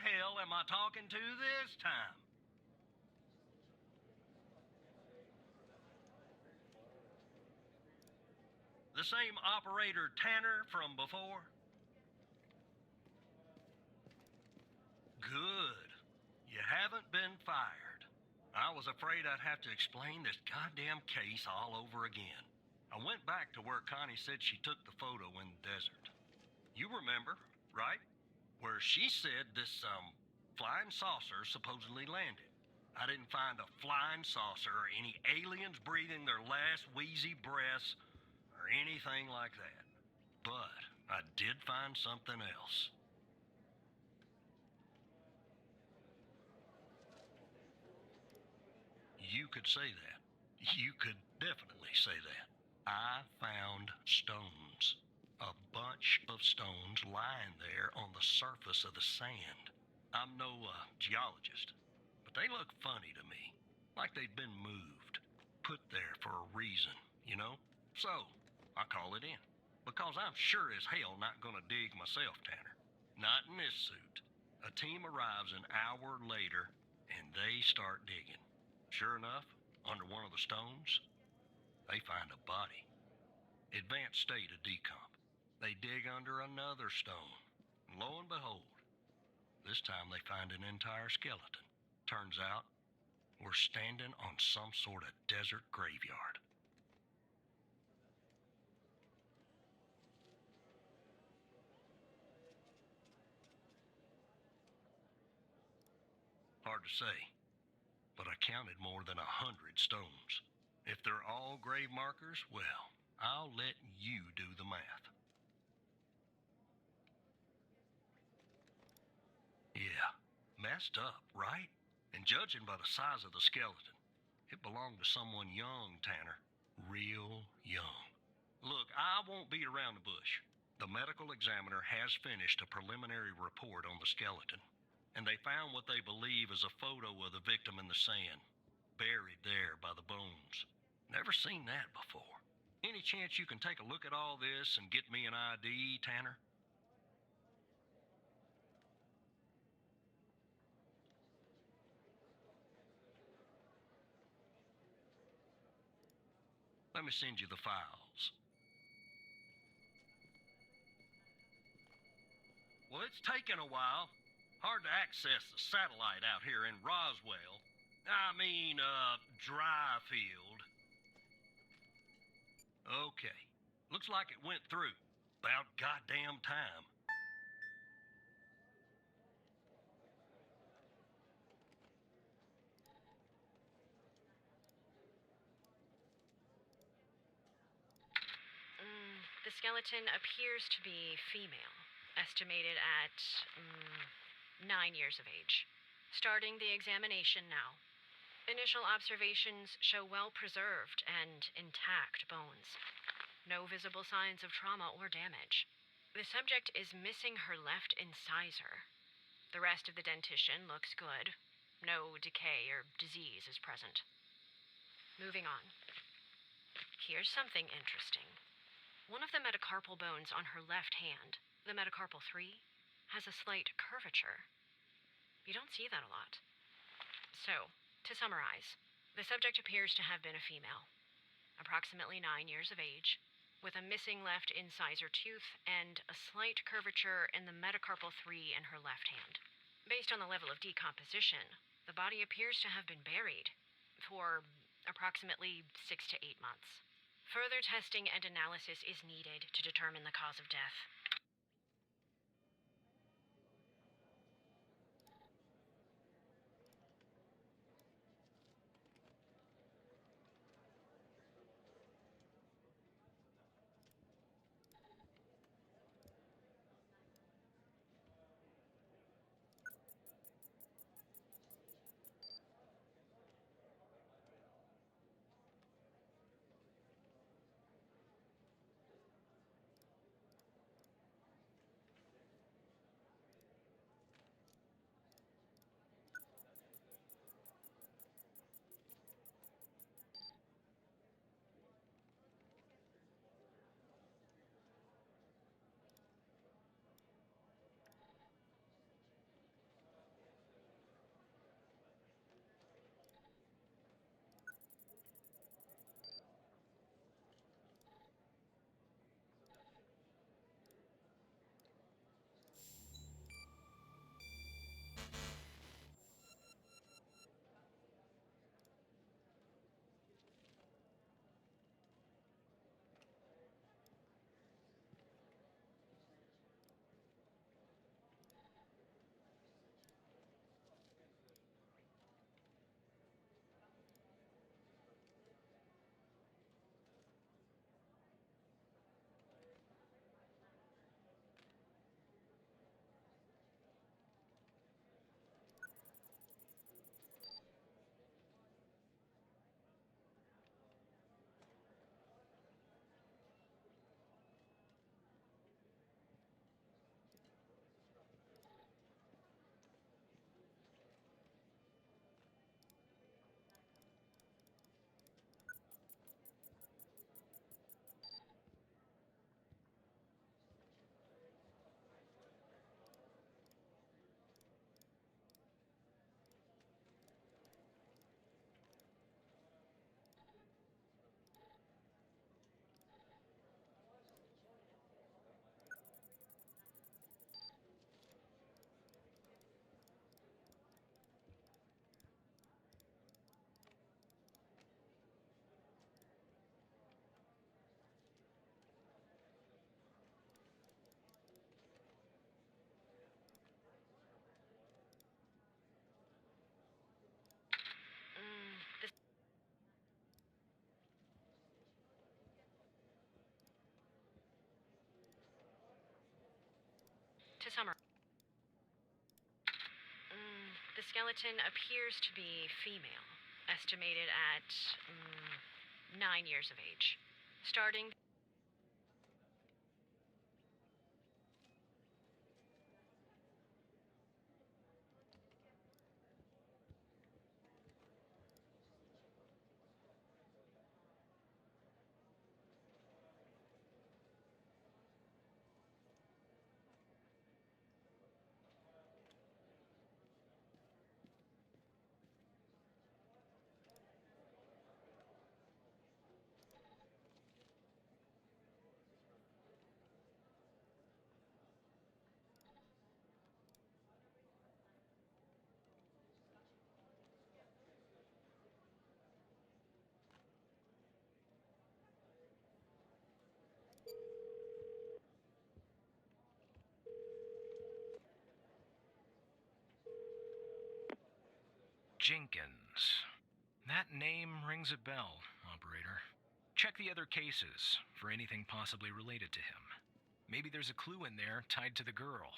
hell am I talking to this time? The same Operator Tanner from before? Good. You haven't been fired. I was afraid I'd have to explain this goddamn case all over again. I went back to where Connie said she took the photo in the desert. You remember, right? Where she said this, flying saucer supposedly landed. I didn't find a flying saucer or any aliens breathing their last wheezy breaths or anything like that. But I did find something else. You could say that. You could definitely say that. I found stones. A bunch of stones lying there on the surface of the sand. I'm no geologist, but they look funny to me. Like they'd been moved. Put there for a reason, you know? So, I call it in. Because I'm sure as hell not gonna dig myself, Tanner. Not in this suit. A team arrives an hour later, and they start digging. Sure enough, under one of the stones, they find a body. Advanced state of decomp. They dig under another stone, and lo and behold, this time they find an entire skeleton. Turns out, we're standing on some sort of desert graveyard. Hard to say, but I counted more than 100 stones. If they're all grave markers, well, I'll let you do the math. Yeah, messed up, right? And judging by the size of the skeleton, it belonged to someone young, Tanner. Real young. Look, I won't beat around the bush. The medical examiner has finished a preliminary report on the skeleton, and they found what they believe is a photo of the victim in the sand, buried there by the bones. Never seen that before. Any chance you can take a look at all this and get me an ID, Tanner? Let me send you the files. Well, it's taken a while. Hard to access the satellite out here in Roswell. Dry field. Okay. Looks like it went through. About goddamn time. The skeleton appears to be female, estimated at 9 years of age. Starting the examination now. Initial observations show well-preserved and intact bones. No visible signs of trauma or damage. The subject is missing her left incisor. The rest of the dentition looks good. No decay or disease is present. Moving on. Here's something interesting. One of the metacarpal bones on her left hand, the metacarpal 3, has a slight curvature. You don't see that a lot. So, to summarize, the subject appears to have been a female, approximately 9 years of age, with a missing left incisor tooth and a slight curvature in the metacarpal 3 in her left hand. Based on the level of decomposition, the body appears to have been buried for approximately 6 to 8 months. Further testing and analysis is needed to determine the cause of death. skeleton appears to be female, estimated at 9 years of age. Starting. Jenkins. That name rings a bell, Operator. Check the other cases for anything possibly related to him. Maybe there's a clue in there tied to the girl.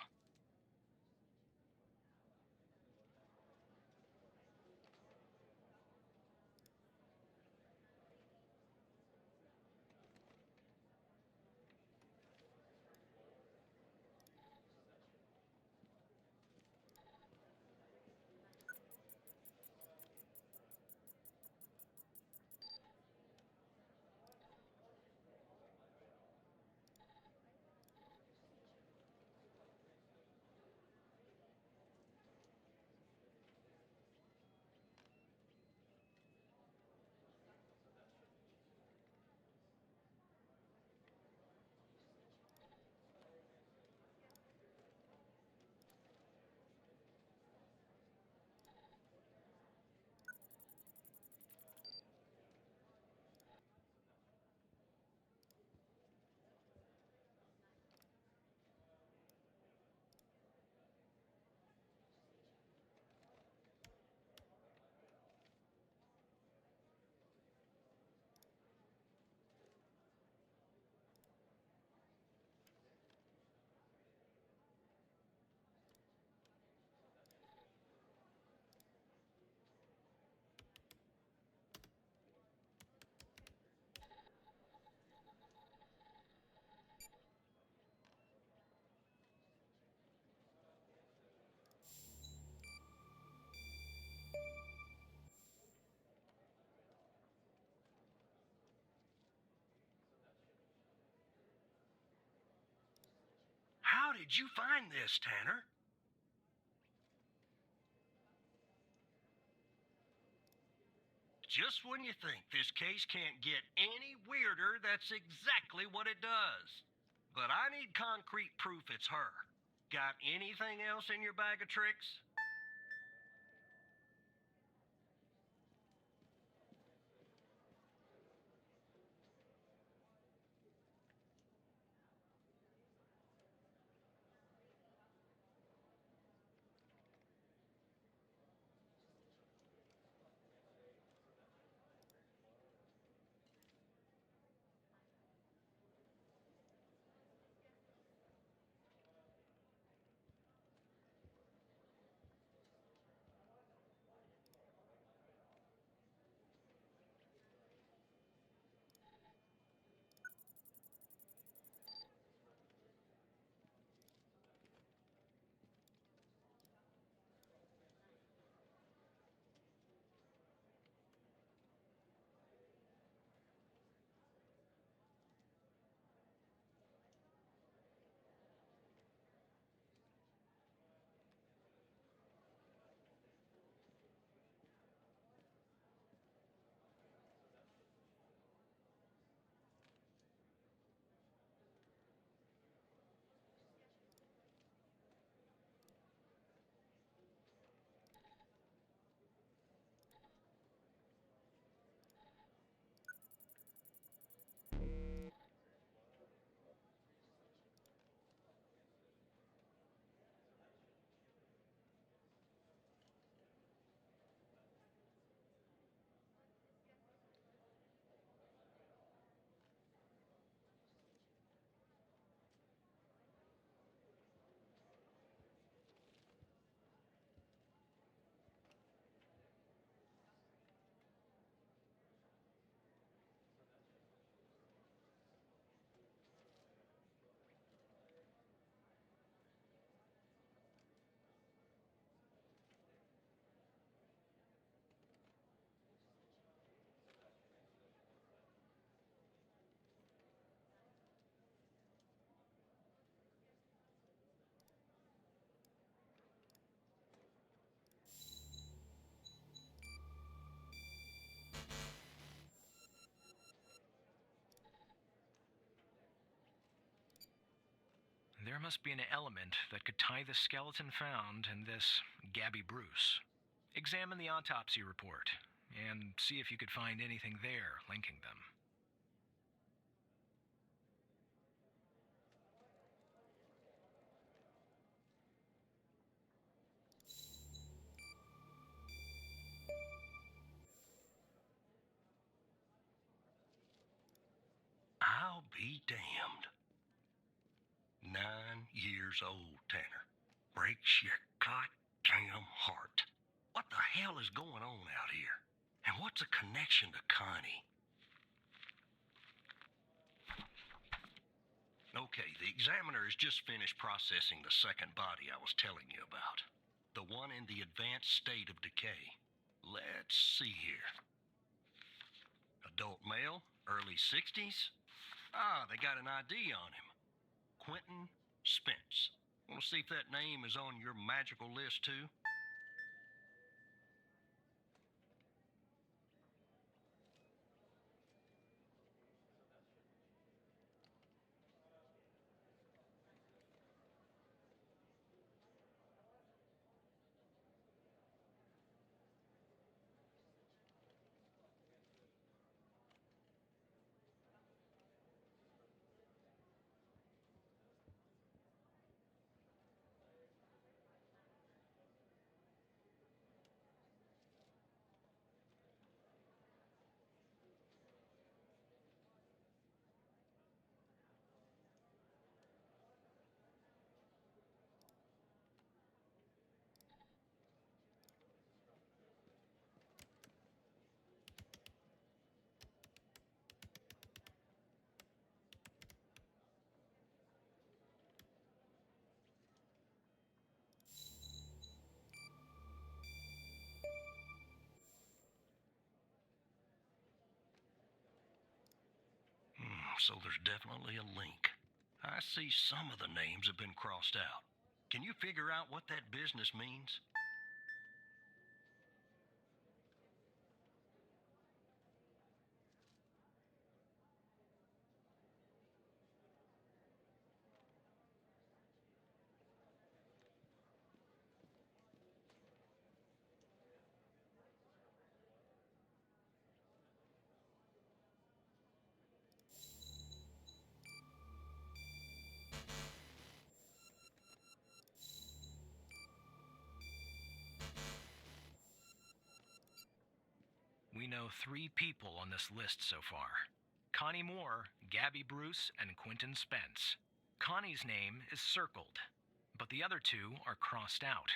How did you find this, Tanner? Just when you think this case can't get any weirder, that's exactly what it does. But I need concrete proof it's her. Got anything else in your bag of tricks? there must be an element that could tie the skeleton found in this Gabby Bruce. Examine the autopsy report and see if you could find anything there linking them. I'll be damned. 9 years old, Tanner. Breaks your goddamn heart. What the hell is going on out here? And what's a connection to Connie? Okay, the examiner has just finished processing the second body I was telling you about. The one in the advanced state of decay. Let's see here. Adult male, early 60s. Ah, they got an ID on him. Quentin Spence. Want to see if that name is on your magical list too? So there's definitely a link. I see some of the names have been crossed out. Can you figure out what that business means? We know 3 people on this list so far. Connie Moore, Gabby Bruce, and Quentin Spence. Connie's name is circled, but the other 2 are crossed out.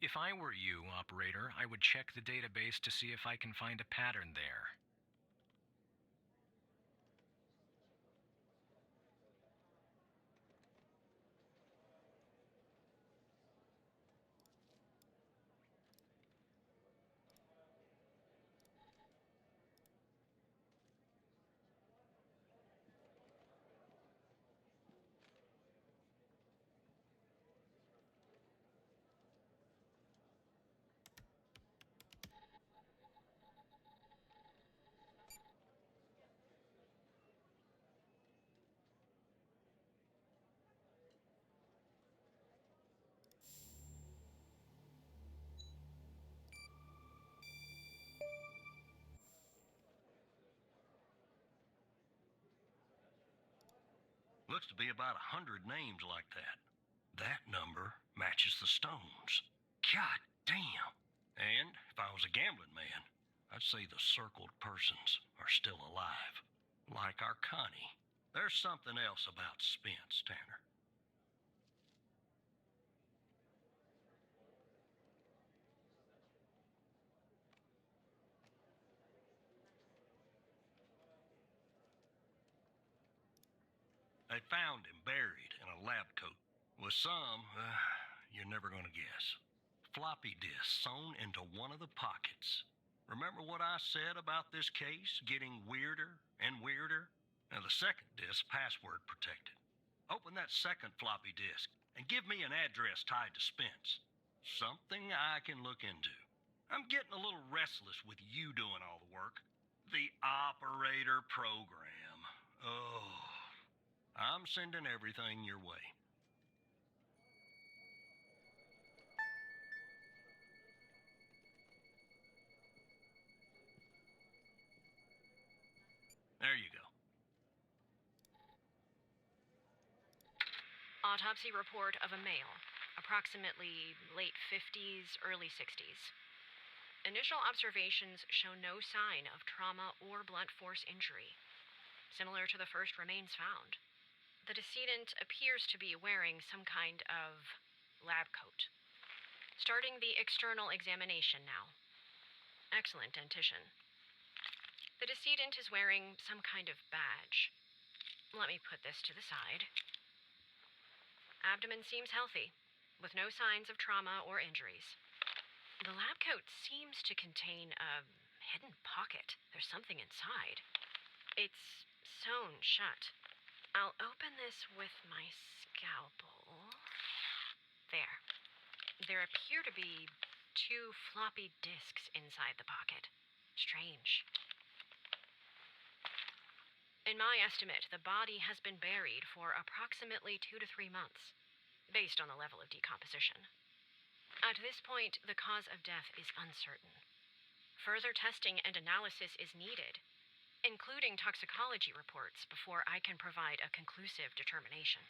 If I were you, operator, I would check the database to see if I can find a pattern there. Looks to be about 100 names like that. That number matches the stones. God damn. And if I was a gambling man, I'd say the circled persons are still alive. Like our Connie. There's something else about Spence, Tanner. They found him buried in a lab coat with some, you're never going to guess. Floppy disk sewn into one of the pockets. Remember what I said about this case getting weirder and weirder? Now the second disk password protected. Open that second floppy disk and give me an address tied to Spence. Something I can look into. I'm getting a little restless with you doing all the work. The operator program. Oh. I'm sending everything your way. Autopsy report of a male, approximately late 50s, early 60s. Initial observations show no sign of trauma or blunt force injury, similar to the first remains found. The decedent appears to be wearing some kind of lab coat. Starting the external examination now. Excellent dentition. The decedent is wearing some kind of badge. Let me put this to the side. Abdomen seems healthy, with no signs of trauma or injuries. The lab coat seems to contain a hidden pocket. There's something inside. It's sewn shut. I'll open this with my scalpel. There. There appear to be 2 floppy disks inside the pocket. Strange. In my estimate, the body has been buried for approximately 2 to 3 months, based on the level of decomposition. At this point, the cause of death is uncertain. Further testing and analysis is needed, including toxicology reports, before I can provide a conclusive determination.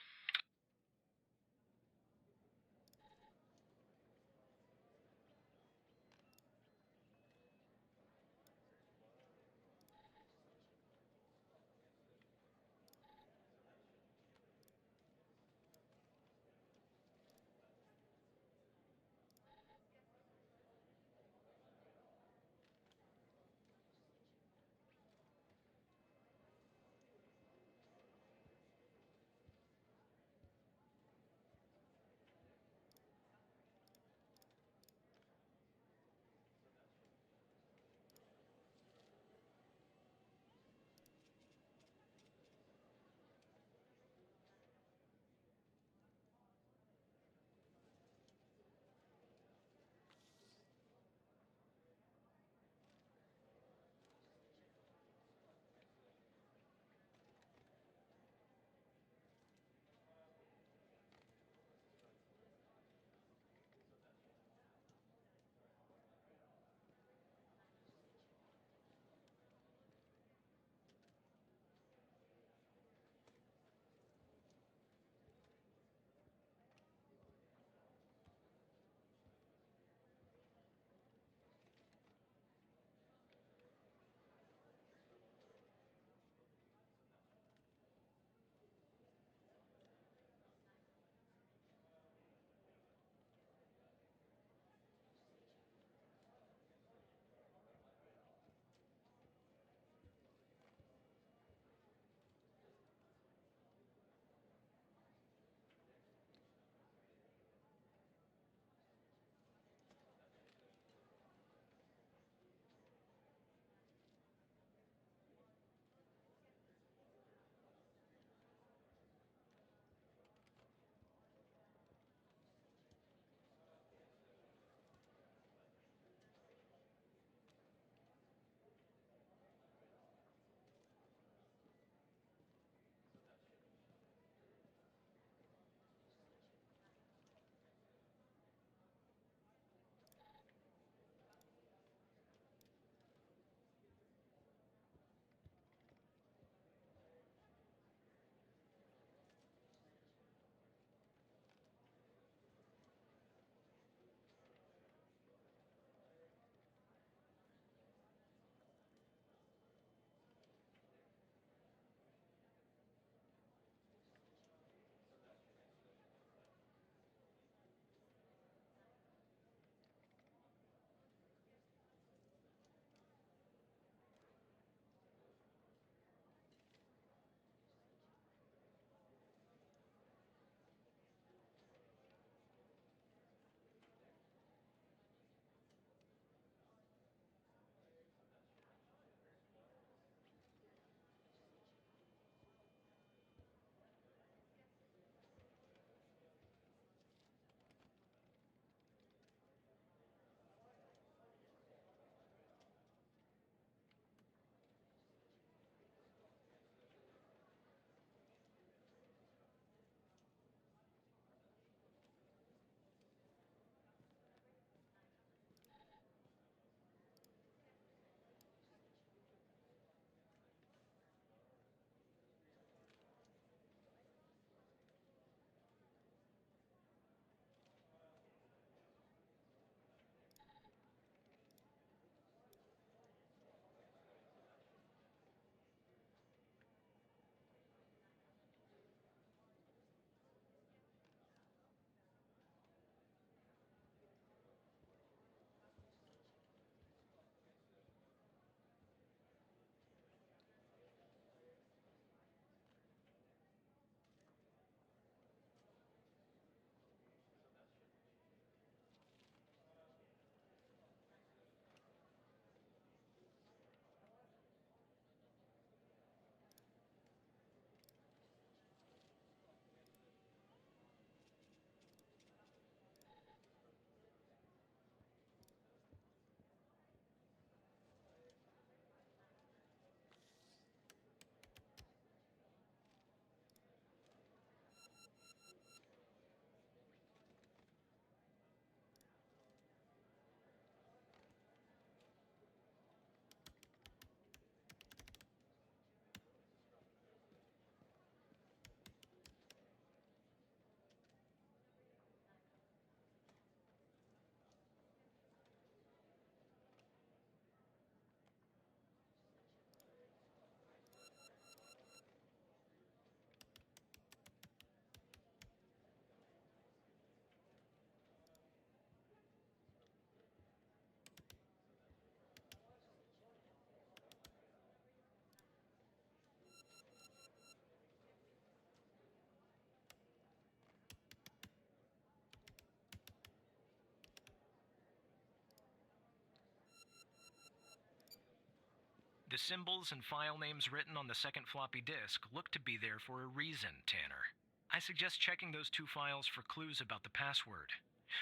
The symbols and file names written on the second floppy disk look to be there for a reason, Tanner. I suggest checking those 2 files for clues about the password,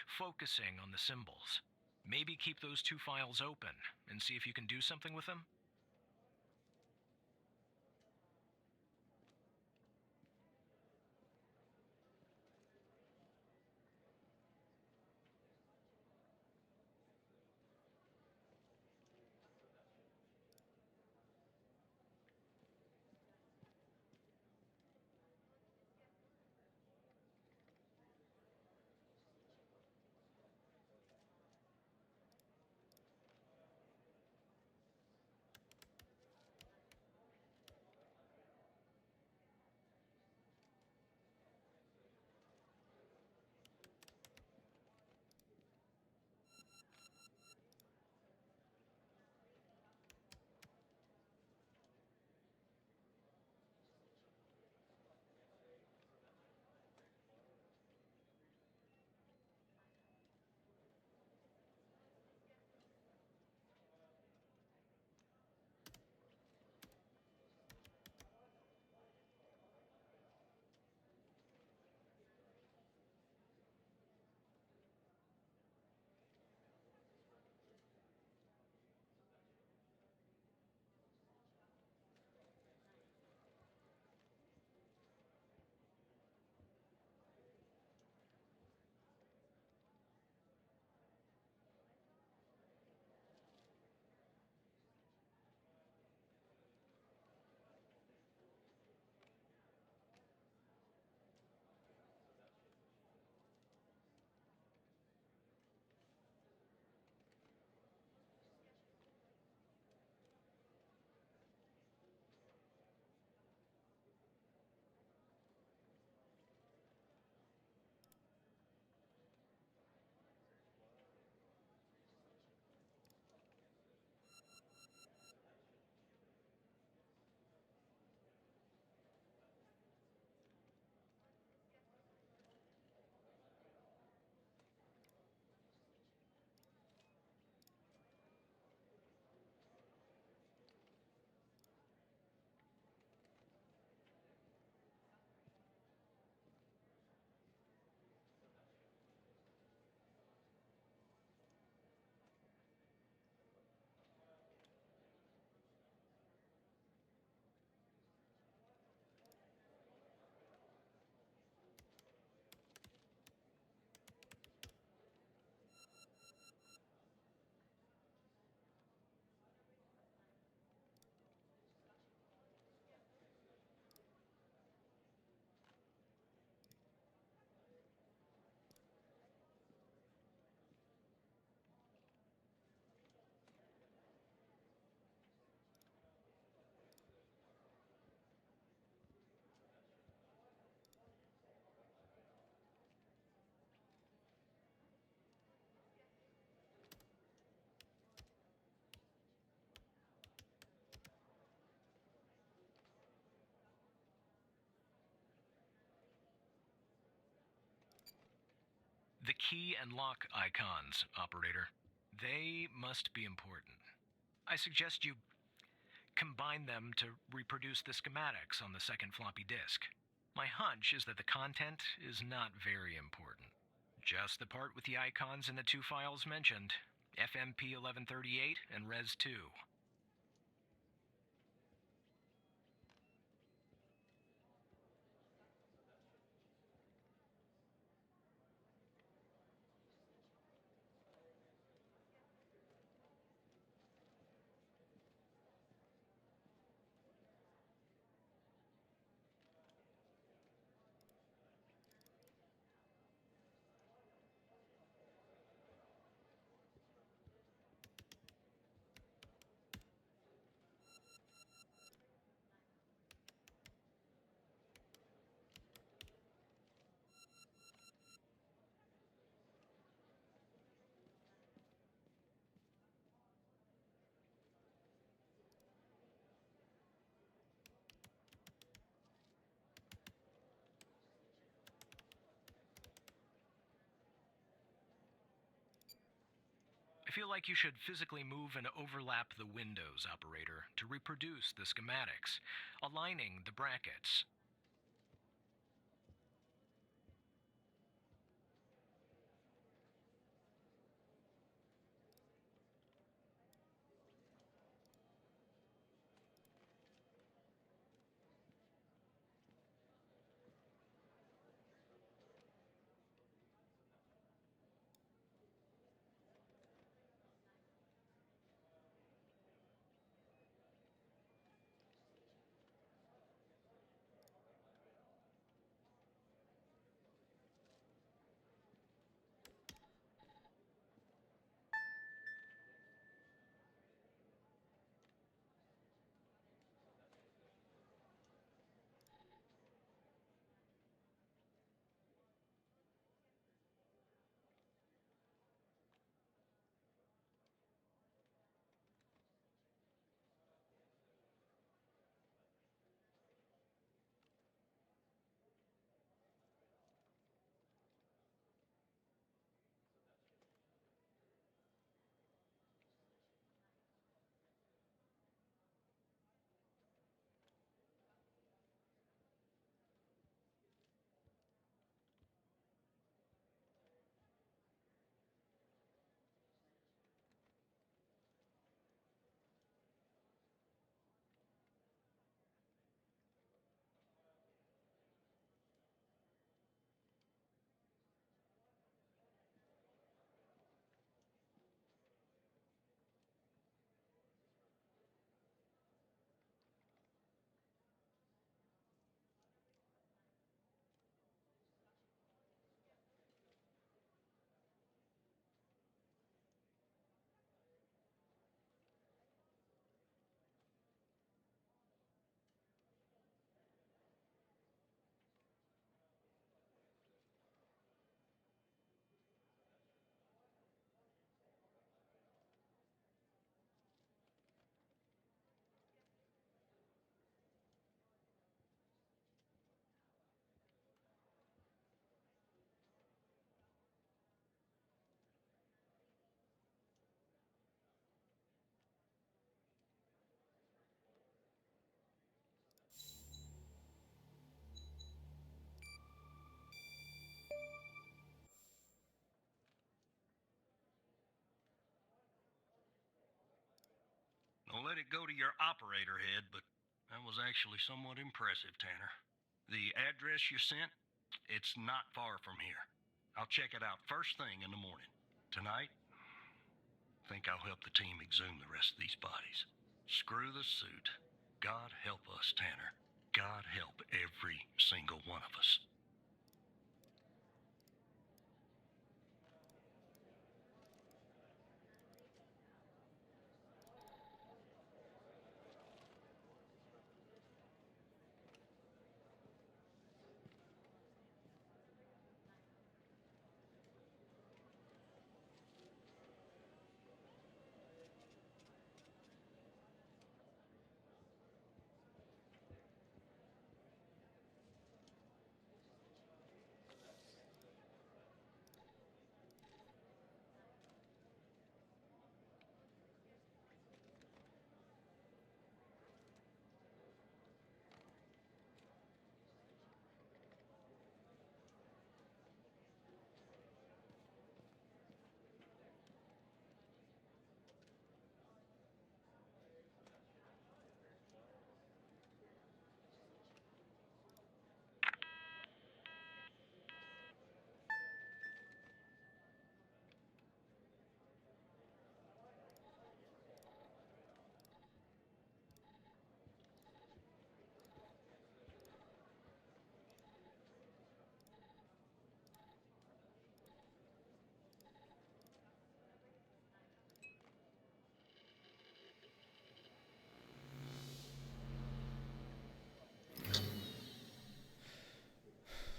focusing on the symbols. Maybe keep those 2 files open and see if you can do something with them. The key and lock icons, Operator. They must be important. I suggest you combine them to reproduce the schematics on the second floppy disk. My hunch is that the content is not very important. Just the part with the icons in the 2 files mentioned, FMP 1138 and Res 2. I feel like you should physically move and overlap the windows, Operator, to reproduce the schematics, aligning the brackets. Don't let it go to your operator head, but that was actually somewhat impressive, Tanner. The address you sent, it's not far from here. I'll check it out first thing in the morning. Tonight, I think I'll help the team exhume the rest of these bodies. Screw the suit. God help us, Tanner. God help every single one of us.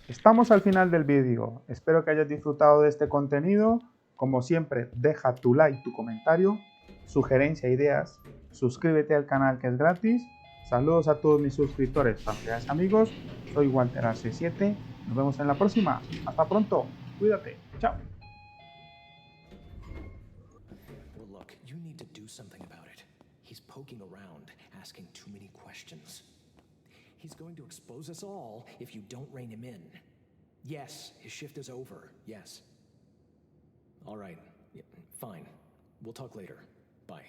Estamos al final del vídeo, espero que hayas disfrutado de este contenido. Como siempre, deja tu like, tu comentario, sugerencia, ideas, suscríbete al canal que es gratis. Saludos a todos mis suscriptores, familiares, amigos. Soy walterarce7, nos vemos en la próxima. Hasta pronto, cuídate, chao. something about it. He's poking around, asking too many questions. He's going to expose us all if you don't rein him in. Yes, his shift is over, yes. All right, fine. We'll talk later. Bye.